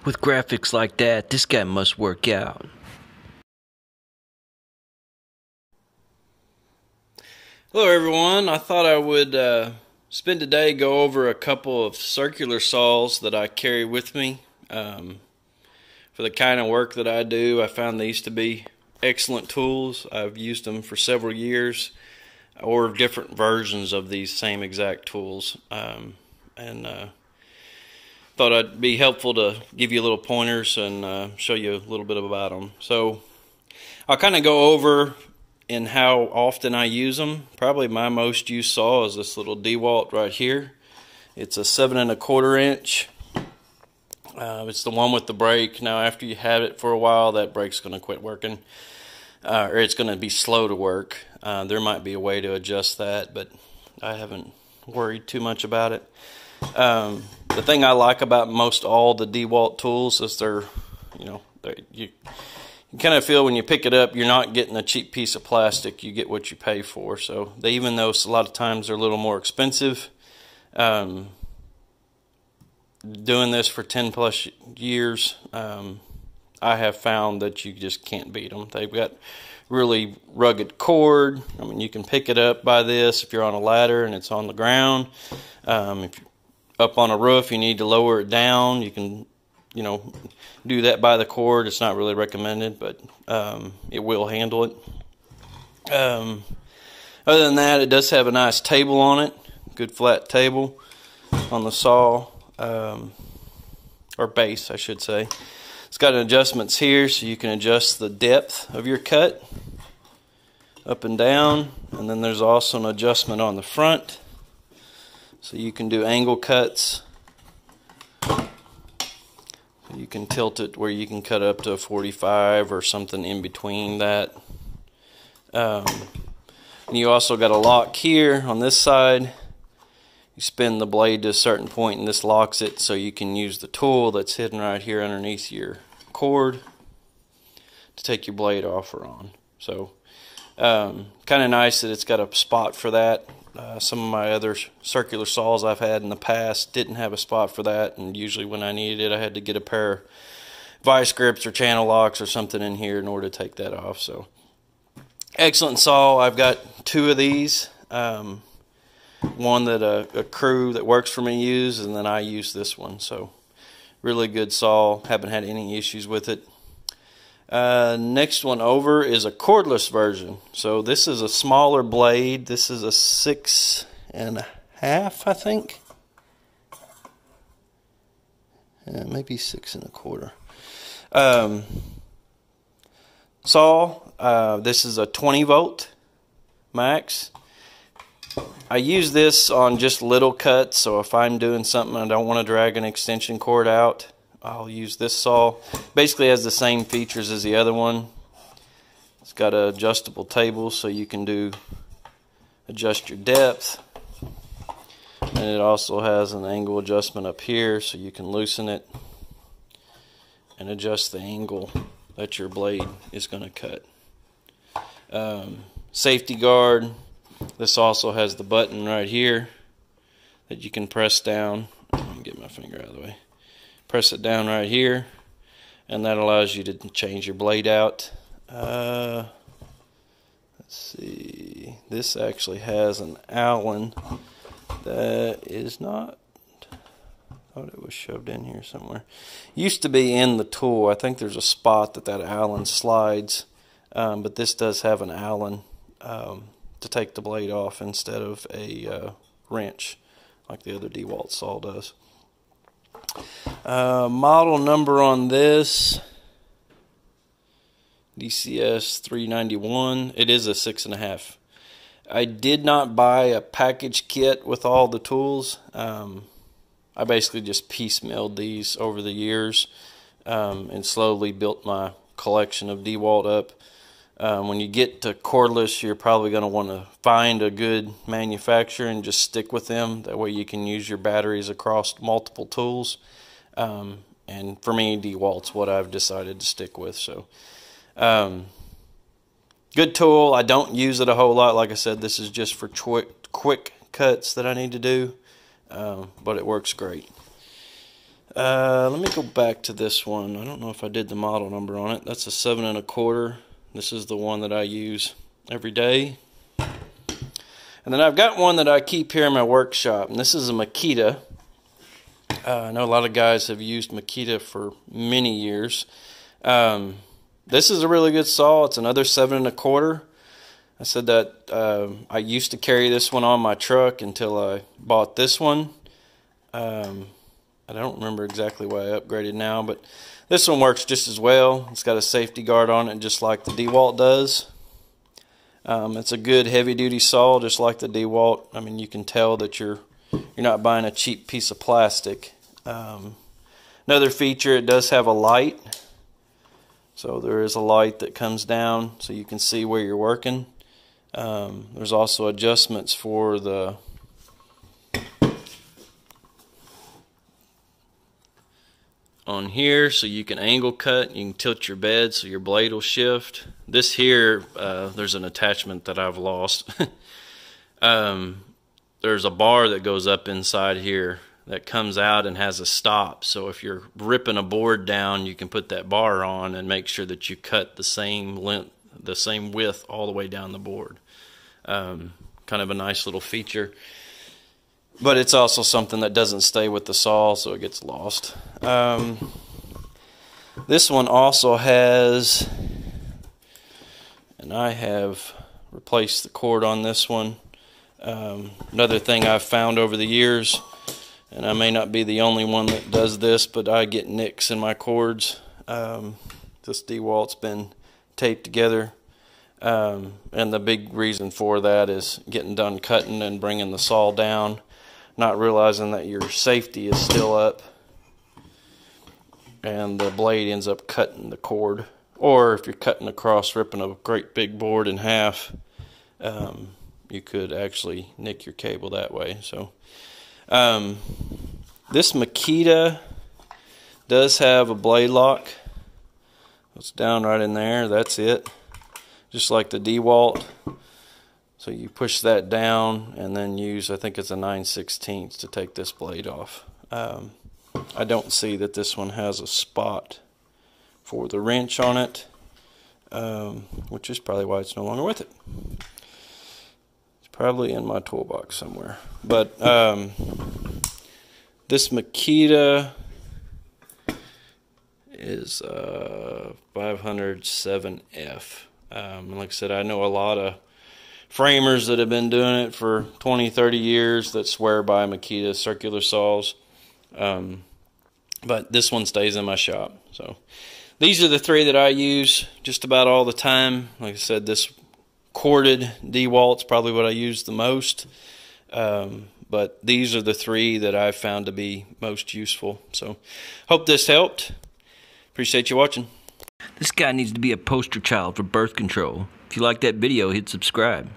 With graphics like that, this guy must work out. Hello everyone, I thought I would spend today go over a couple of circular saws that I carry with me. For the kind of work that I do, I found these to be excellent tools. I've used them for several years, or different versions of these same exact tools, and thought it'd be helpful to give you little pointers and show you a little bit about them. So I'll kind of go over in how often I use them. Probably my most used saw is this little DeWalt right here. It's a 7 1/4 inch. It's the one with the brake. Now after you have it for a while, that brake's going to quit working, or it's going to be slow to work. There might be a way to adjust that, but I haven't worried too much about it. The thing I like about most all the DeWalt tools is you kind of feel when you pick it up, you're not getting a cheap piece of plastic. You get what you pay for. So even though a lot of times they're a little more expensive, doing this for 10 plus years, I have found that you just can't beat them. They've got really rugged cord. I mean, you can pick it up by this if you're on a ladder and it's on the ground. If you're up on a roof, you need to lower it down. You can, do that by the cord. It's not really recommended, but it will handle it. Other than that, it does have a nice table on it, good flat table on the saw, or base, I should say. It's got adjustments here, so you can adjust the depth of your cut up and down, and then there's also an adjustment on the front, so you can do angle cuts. You can tilt it where you can cut up to 45 or something in between that. And you also got a lock here on this side. You spin the blade to a certain point and this locks it, so you can use the tool that's hidden right here underneath your cord to take your blade off or on. So kind of nice that it's got a spot for that. Some of my other circular saws I've had in the past didn't have a spot for that, and usually when I needed it, I had to get a pair of vice grips or channel locks or something in here in order to take that off. So excellent saw. I've got 2 of these. One that a crew that works for me use, and then I use this one. So really good saw. Haven't had any issues with it. Next one over is a cordless version. So this is a smaller blade. This is a 6 1/2, I think. Maybe 6 1/4. Saw. This is a 20 volt max. I use this on just little cuts, so if I'm doing something I don't want to drag an extension cord out, I'll use this saw. Basically has the same features as the other one. It's got an adjustable table, so you can adjust your depth. And it also has an angle adjustment up here, so you can loosen it and adjust the angle that your blade is going to cut. Safety guard. This also has the button right here that you can press down. Let me get my finger out of the way. Press it down right here, and that allows you to change your blade out. Let's see. This actually has an Allen that is not. I thought it was shoved in here somewhere. Used to be in the tool. I think there's a spot that Allen slides, but this does have an Allen to take the blade off instead of a wrench like the other DeWalt saw does. Model number on this, DCS 391. It is a 6 1/2. I did not buy a package kit with all the tools. I basically just piecemealed these over the years and slowly built my collection of DeWalt up. When you get to cordless, you're probably going to want to find a good manufacturer and just stick with them. That way you can use your batteries across multiple tools. And for me, DeWalt's what I've decided to stick with. So good tool. I don't use it a whole lot. Like I said, this is just for quick cuts that I need to do, but it works great. Let me go back to this one. I don't know if I did the model number on it. That's a 7 1/4. This is the one that I use every day. And then I've got one that I keep here in my workshop, and this is a Makita. I know a lot of guys have used Makita for many years. This is a really good saw. It's another 7 1/4. I said that I used to carry this one on my truck until I bought this one. I don't remember exactly why I upgraded now, but this one works just as well. It's got a safety guard on it, just like the DeWalt does. It's a good heavy-duty saw, just like the DeWalt. I mean, you can tell that you're not buying a cheap piece of plastic. Another feature, it does have a light. So there is a light that comes down so you can see where you're working. There's also adjustments for the on here, so you can angle cut. You can tilt your bed so your blade will shift. This here, there's an attachment that I've lost. There's a bar that goes up inside here that comes out and has a stop. So if you're ripping a board down, you can put that bar on and make sure that you cut the same length, the same width all the way down the board. Kind of a nice little feature. But it's also something that doesn't stay with the saw, so it gets lost. This one also has, and I have replaced the cord on this one. Another thing I've found over the years, and I may not be the only one that does this, but I get nicks in my cords. This DeWalt's been taped together. And the big reason for that is getting done cutting and bringing the saw down, not realizing that your safety is still up, and the blade ends up cutting the cord. Or if you're cutting across, ripping a great big board in half, you could actually nick your cable that way. So this Makita does have a blade lock. It's down right in there. That's it, just like the DeWalt. So you push that down and then use, I think it's a 9/16 to take this blade off. I don't see that this one has a spot for the wrench on it, which is probably why it's no longer with it. It's probably in my toolbox somewhere. But this Makita is 507F. Like I said, I know a lot of framers that have been doing it for 20-30 years that swear by Makita circular saws, but this one stays in my shop. So these are the three that I use just about all the time. Like I said, this corded DeWalt's probably what I use the most, but these are the three that I've found to be most useful. So hope this helped. Appreciate you watching. This guy needs to be a poster child for birth control. If you like that video, hit subscribe.